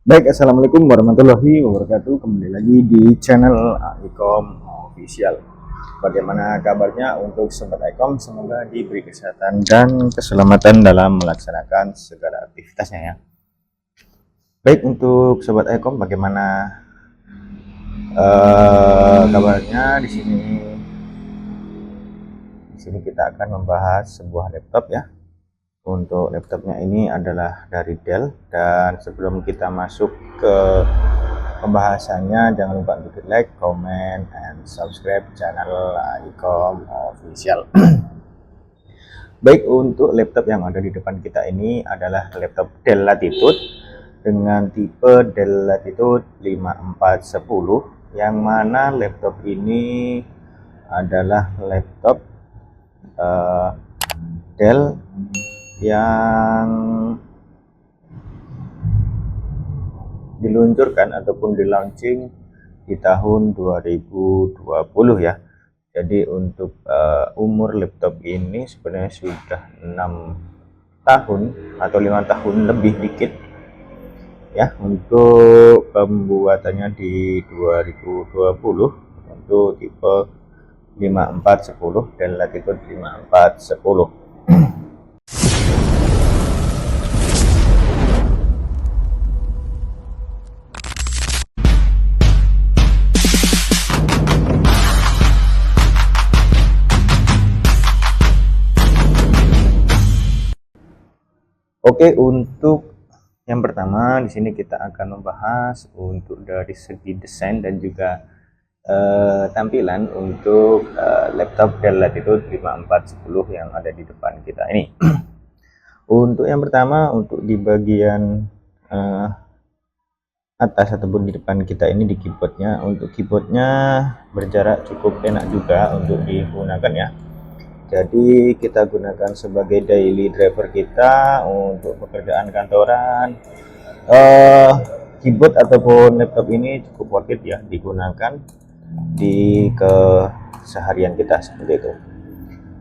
Baik, assalamualaikum warahmatullahi wabarakatuh. Kembali lagi di channel Aikom Official. Bagaimana kabarnya untuk sobat Aikom? Semoga diberi kesehatan dan keselamatan dalam melaksanakan segala aktivitasnya ya. Baik, untuk sobat Aikom, bagaimana kabarnya di sini? Di sini kita akan membahas sebuah laptop ya. Untuk laptopnya ini adalah dari Dell, dan sebelum kita masuk ke pembahasannya, jangan lupa untuk like, comment, and subscribe channel Aikom Official. Baik, untuk laptop yang ada di depan kita ini adalah laptop Dell Latitude dengan tipe Dell Latitude 5410, yang mana laptop ini adalah laptop Dell yang diluncurkan ataupun di launching di tahun 2020 ya. Jadi untuk umur laptop ini sebenarnya sudah 6 tahun atau 5 tahun lebih dikit ya. Untuk pembuatannya di 2020 untuk tipe 5410 dan Latitude 5410. Oke, untuk yang pertama di sini kita akan membahas untuk dari segi desain dan juga tampilan untuk laptop Dell Latitude 5410 yang ada di depan kita ini. Untuk yang pertama, untuk di bagian atas ataupun di depan kita ini di keyboardnya, untuk keyboardnya berjarak cukup enak juga untuk digunakan ya. Jadi kita gunakan sebagai daily driver kita untuk pekerjaan kantoran. Keyboard ataupun laptop ini cukup worth it ya digunakan di keseharian kita seperti itu.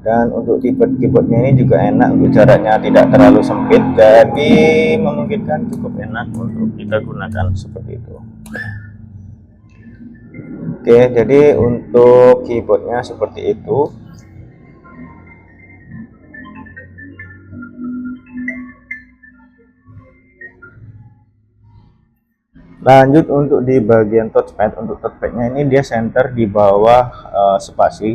Dan untuk tipe keyboardnya ini juga enak, untuk jaraknya tidak terlalu sempit, jadi memungkinkan cukup enak untuk kita gunakan seperti itu. Oke, jadi untuk keyboardnya seperti itu. Lanjut untuk di bagian touchpad, untuk touchpadnya ini dia center di bawah spasi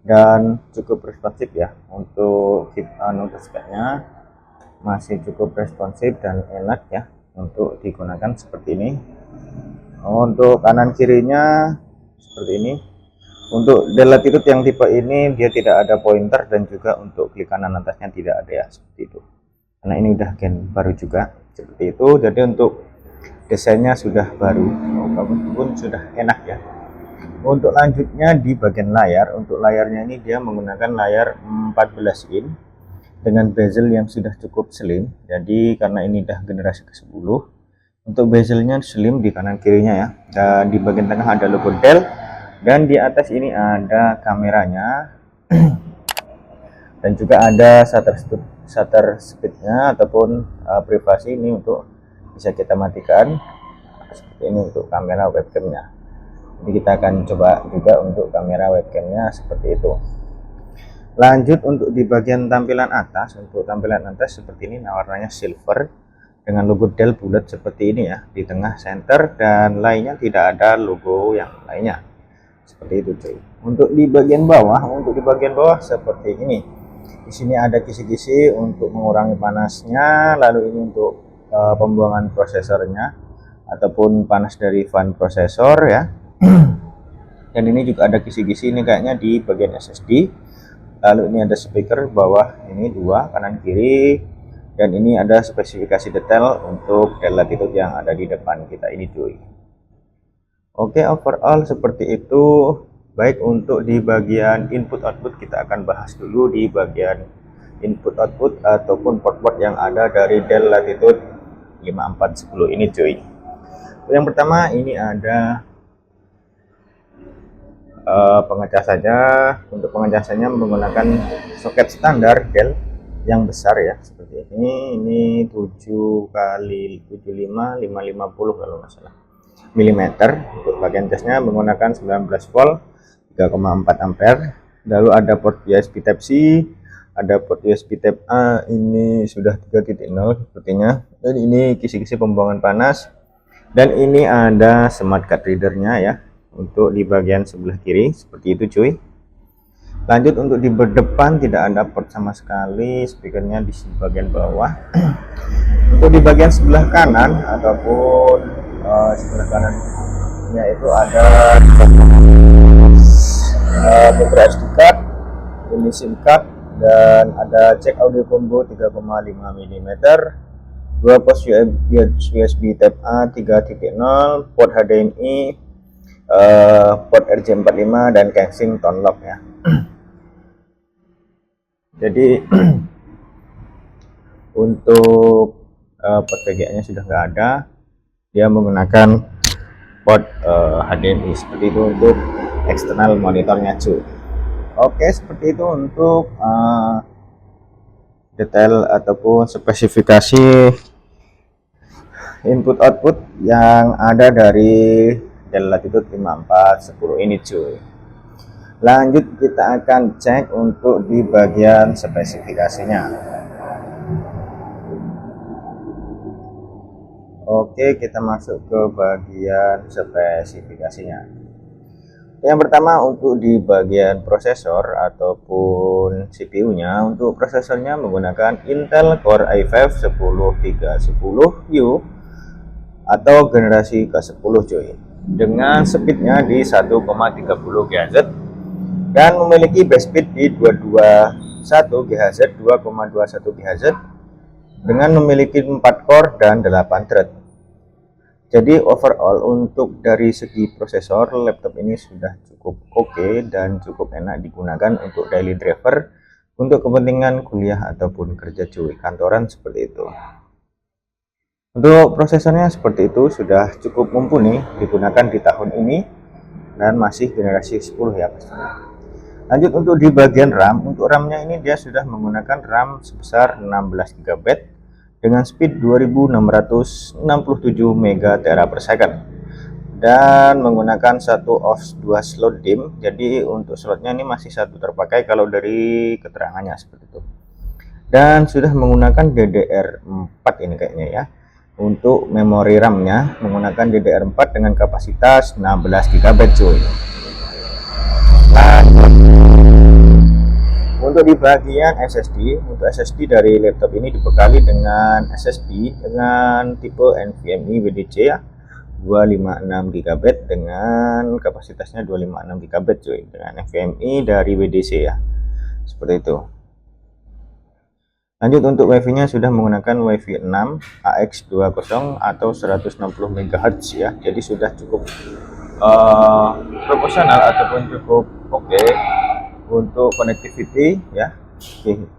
dan cukup responsif ya. Untuk touchpadnya masih cukup responsif dan enak ya untuk digunakan seperti ini. Untuk kanan kirinya seperti ini. Untuk Dell Latitude yang tipe ini dia tidak ada pointer, dan juga untuk klik kanan atasnya tidak ada ya, seperti itu. Karena ini udah gen baru juga seperti itu. Jadi untuk desainnya sudah baru, pun sudah enak ya. Untuk lanjutnya di bagian layar, untuk layarnya ini dia menggunakan layar 14 in dengan bezel yang sudah cukup slim. Jadi karena ini udah generasi ke-10, untuk bezelnya slim di kanan kirinya ya. Dan di bagian tengah ada logo Dell, dan di atas ini ada kameranya dan juga ada shutter speednya ataupun privasi ini untuk bisa kita matikan seperti ini untuk kamera webcamnya. Jadi kita akan coba juga untuk kamera webcamnya seperti itu. Lanjut untuk di bagian tampilan atas, untuk tampilan atas seperti ini, warnanya silver dengan logo Dell bulat seperti ini ya di tengah center, dan lainnya tidak ada logo yang lainnya seperti itu cuy. Untuk di bagian bawah, seperti ini. Di sini ada kisi-kisi untuk mengurangi panasnya, lalu ini untuk pembuangan prosesornya ataupun panas dari fan prosesor ya. Dan ini juga ada kisi-kisi ini kayaknya di bagian SSD. Lalu ini ada speaker bawah ini dua kanan kiri, dan ini ada spesifikasi detail untuk Dell Latitude yang ada di depan kita ini cuy. Oke, overall seperti itu. Baik, untuk di bagian input output kita akan bahas dulu di bagian input output ataupun port-port yang ada dari Dell Latitude 5410 ini cuy. Yang pertama ini ada pengecasannya. Untuk pengecasannya menggunakan soket standar Dell yang besar ya, seperti ini 7 kali 75 550 kalau nggak salah milimeter. Untuk bagian casnya menggunakan 19 volt 3,4 ampere. Lalu ada port USB Type C, ada port USB Type A, ini sudah 3.0 sepertinya, dan ini kisi-kisi pembuangan panas, dan ini ada smart card readernya ya, untuk di bagian sebelah kiri seperti itu cuy. Lanjut untuk di depan tidak ada port sama sekali, speakernya di bagian bawah. Untuk di bagian sebelah kanan ataupun sebelah kanannya itu ada beberapa SD card, ini SIM card, dan ada jack audio combo 3,5 mm, 2 pos USB Type A 3.0, port HDMI, port RJ45, dan casing tone lock ya. Jadi untuk port VGA nya sudah nggak ada, dia menggunakan port HDMI seperti itu untuk eksternal monitornya cuy. Oke, seperti itu untuk detail ataupun spesifikasi input output yang ada dari Dell Latitude 5410 ini cuy. Lanjut kita akan cek untuk di bagian spesifikasinya. Oke, kita masuk ke bagian spesifikasinya. Yang pertama untuk di bagian prosesor ataupun CPU-nya, untuk prosesornya menggunakan Intel Core i5 10310U atau generasi ke-10 cuy, dengan speednya di 1,30 GHz dan memiliki base speed di 221 GHz, 2,21 GHz, dengan memiliki 4 core dan 8 thread. Jadi overall untuk dari segi prosesor, laptop ini sudah cukup oke dan cukup enak digunakan untuk daily driver, untuk kepentingan kuliah ataupun kerja cuy, kantoran seperti itu. Untuk prosesornya seperti itu sudah cukup mumpuni digunakan di tahun ini dan masih generasi 10 ya pastinya. Lanjut untuk di bagian RAM, untuk RAM-nya ini dia sudah menggunakan RAM sebesar 16 GB dengan speed 2667 MT/s dan menggunakan 1 OFS 2 slot DIMM. Jadi untuk slotnya ini masih satu terpakai kalau dari keterangannya seperti itu. Dan sudah menggunakan DDR4 ini kayaknya ya. Untuk memori RAM-nya menggunakan DDR4 dengan kapasitas 16 GB cuy. Untuk di bagian SSD, untuk SSD dari laptop ini dibekali dengan SSD dengan tipe NVMe WDC ya, 256 GB dengan kapasitasnya 256 GB cuy, dengan NVMe dari WDC ya, seperti itu. Lanjut untuk WiFi nya sudah menggunakan WiFi 6 AX20 atau 160 MHz ya, jadi sudah cukup proporsional ataupun cukup oke untuk connectivity ya.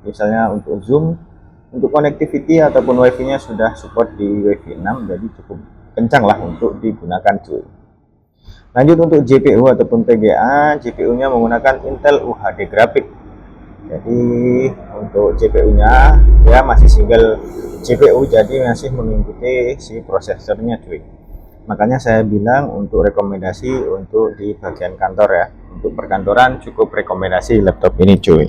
Misalnya untuk Zoom, untuk connectivity ataupun WiFi nya sudah support di WiFi 6, jadi cukup kencang lah untuk digunakan cuy. Lanjut untuk GPU ataupun PGA, GPU nya menggunakan Intel UHD Graphic. Jadi untuk GPU nya ya masih single GPU, jadi masih mengikuti si prosesornya cuy. Makanya saya bilang untuk rekomendasi untuk di bagian kantor ya, untuk perkantoran cukup rekomendasi laptop ini cuy.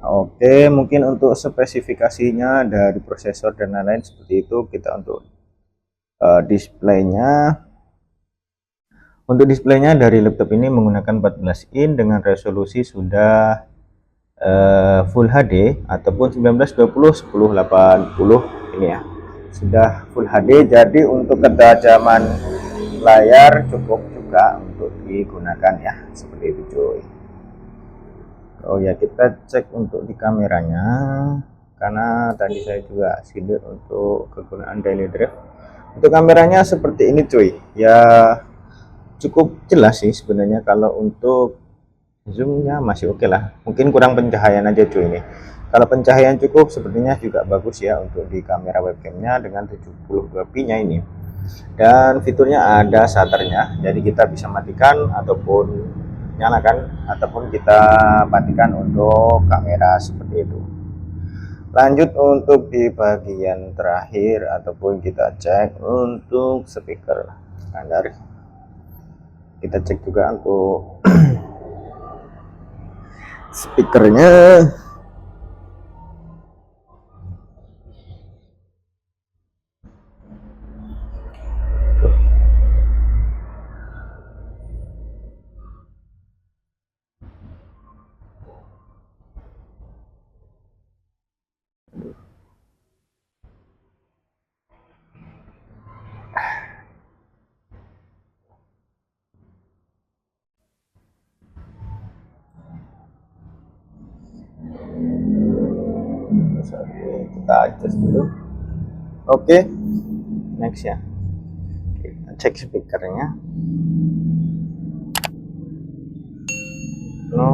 Oke, mungkin untuk spesifikasinya dari prosesor dan lain-lain seperti itu. Kita untuk displaynya, untuk displaynya dari laptop ini menggunakan 14 in dengan resolusi sudah Full HD ataupun 1920 1080 ini ya, sudah Full HD. Jadi untuk ketajaman layar cukup juga untuk digunakan ya, seperti itu cuy. Oh ya, kita cek untuk di kameranya, karena tadi saya juga sidir untuk kegunaan daily drive. Untuk kameranya seperti ini cuy ya, cukup jelas sih sebenarnya. Kalau untuk zoomnya masih oke lah, mungkin kurang pencahayaan aja cuy ini. Kalau pencahayaan cukup sepertinya juga bagus ya untuk di kamera webcamnya dengan 72p nya ini. Dan fiturnya ada shutternya, jadi kita bisa matikan ataupun nyalakan ataupun kita matikan untuk kamera seperti itu. Lanjut untuk di bagian terakhir ataupun kita cek untuk speaker standar. Kita cek juga untuk speakernya. Kita adjust dulu. Oke, next ya. Kita cek speakernya. No,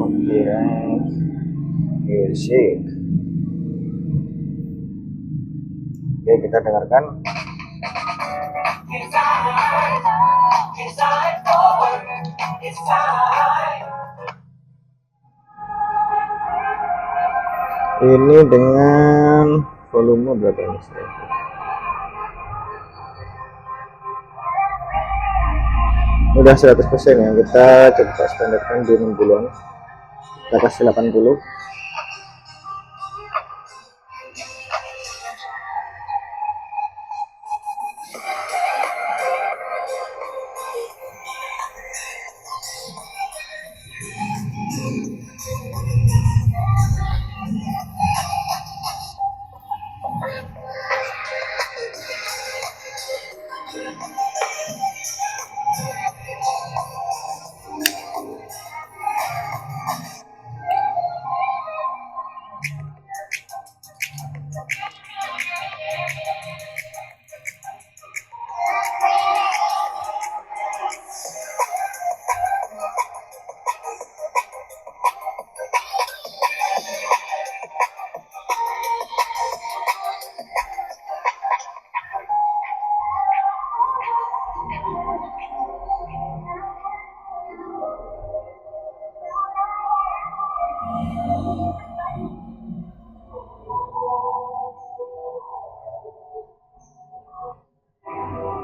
oke, music. Oke, kita dengarkan. Ini dengan volume berapa ini? Udah 100% ya. Kita coba standarkan di 60-an. Kita kasih 80.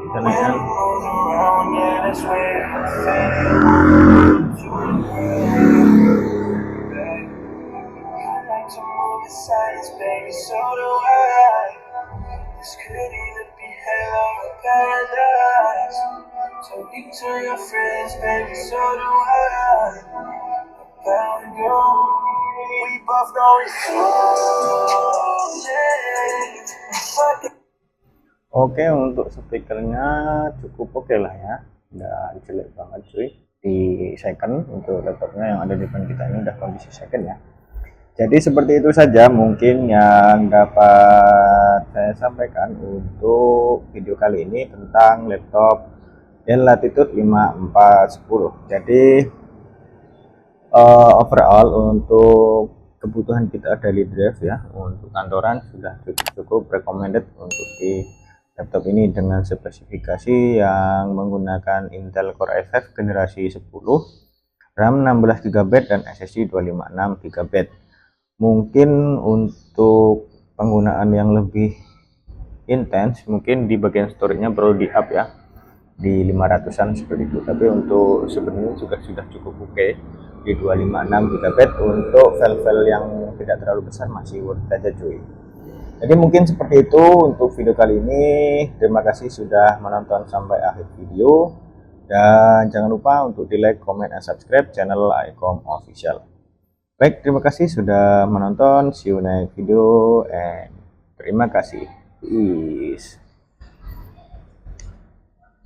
Kita naikkan. Oke, untuk speakernya cukup oke lah ya, nggak jelek banget cuy. Di second untuk laptopnya yang ada di depan kita ini udah kondisi second ya. Jadi seperti itu saja mungkin yang dapat saya sampaikan untuk video kali ini tentang laptop Dell Latitude 5410. Jadi overall untuk kebutuhan kita daily drive ya, untuk kantoran sudah cukup recommended untuk di laptop ini dengan spesifikasi yang menggunakan Intel Core i5 generasi 10, RAM 16 GB dan SSD 256 GB. Mungkin untuk penggunaan yang lebih intens mungkin di bagian storage-nya perlu di up ya, di 500-an seperti itu. Tapi untuk sebenarnya juga sudah cukup oke di 256 GB. Untuk file-file yang tidak terlalu besar masih worth aja cuy. Jadi mungkin seperti itu untuk video kali ini. Terima kasih sudah menonton sampai akhir video, dan jangan lupa untuk di like, comment, dan subscribe channel iCom Official. Baik, terima kasih sudah menonton. See you next video and terima kasih. Peace.